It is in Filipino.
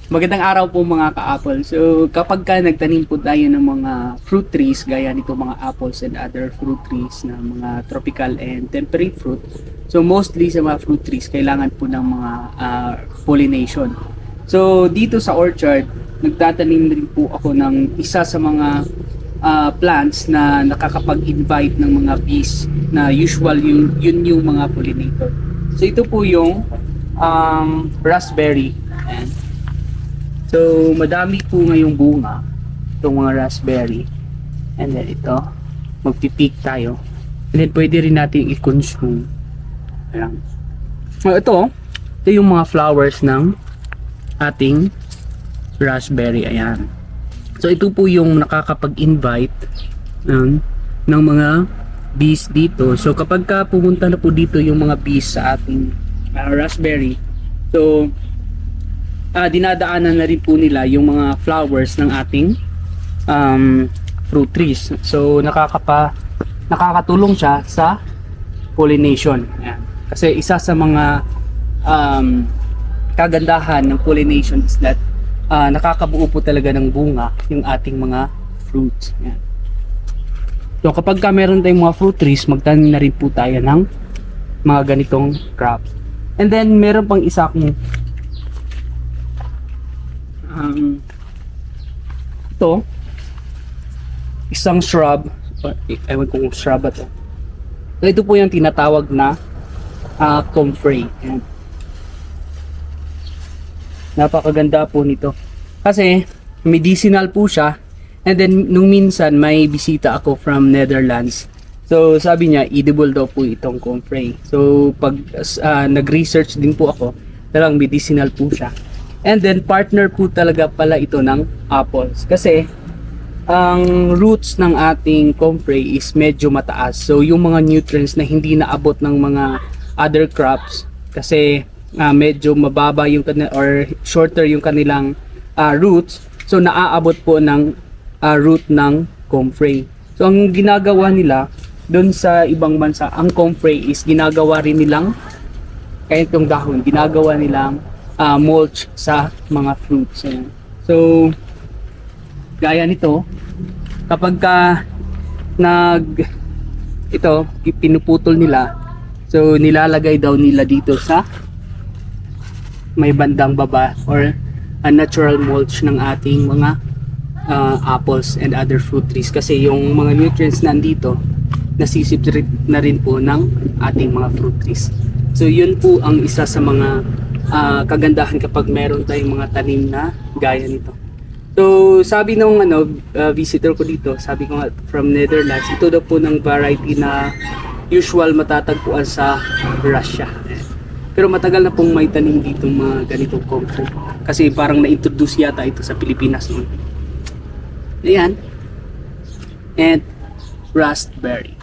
Magandang araw po mga ka-apple. So kapag ka nagtanim po tayo ng mga fruit trees gaya nito mga apples and other fruit trees na mga tropical and temperate fruit. So mostly sa mga fruit trees kailangan po ng mga pollination. So dito sa orchard, nagtatanim rin po ako ng isa sa mga plants na nakakapag-invite ng mga bees na usual yun yung mga pollinator. So ito po yung raspberry. Ayan. So, madami po ngayong bunga itong mga raspberry. And then ito, magpipik tayo. And then pwede rin natin i-consume. Ayan. So, ito yung mga flowers ng ating raspberry. Ayan. So, ito po yung nakakapag-invite ng mga bees dito. So, kapag ka pumunta na po dito yung mga bees sa ating raspberry, so, dinadaanan na rin po nila yung mga flowers ng ating fruit trees. So nakakatulong siya sa pollination. Ayan. Kasi isa sa mga kagandahan ng pollination is that nakakabuo po talaga ng bunga yung ating mga fruits. Ayan. So kapag meron tayong mga fruit trees, magtanim na rin po tayo ng mga ganitong crops. And then meron pang isa akong ito, isang shrub, ewan kung shrub ba ito. So, ito po yung tinatawag na comfrey. Ayan. Napakaganda po nito kasi medicinal po siya. And then nung minsan may bisita ako from Netherlands, so sabi niya edible daw po itong comfrey. So pag nag-research din po ako, talagang medicinal po siya. And then partner po talaga pala ito ng apples kasi ang roots ng ating comfrey is medyo mataas. So yung mga nutrients na hindi naabot ng mga other crops kasi medyo mababa yung or shorter yung kanilang roots. So naaabot po ng root ng comfrey. So ang ginagawa nila doon sa ibang bansa, ang comfrey is ginagawa rin nilang kaya itong dahon, ginagawa nilang mulch sa mga fruits. Ayan. So gaya nito, kapag ito pinuputol nila, so nilalagay daw nila dito sa may bandang baba or a natural mulch ng ating mga apples and other fruit trees kasi yung mga nutrients nandito nasisip na rin po ng ating mga fruit trees. So yun po ang isa sa mga kagandahan kapag meron tayong mga tanim na gaya nito. So sabi nung visitor ko dito, sabi ko nga from Netherlands, ito daw po ng variety na usual matatagpuan sa Russia. Pero matagal na pong may tanim dito mga ganitong comfrey kasi parang na-introduce yata ito sa Pilipinas noon. Ayan. And raspberry.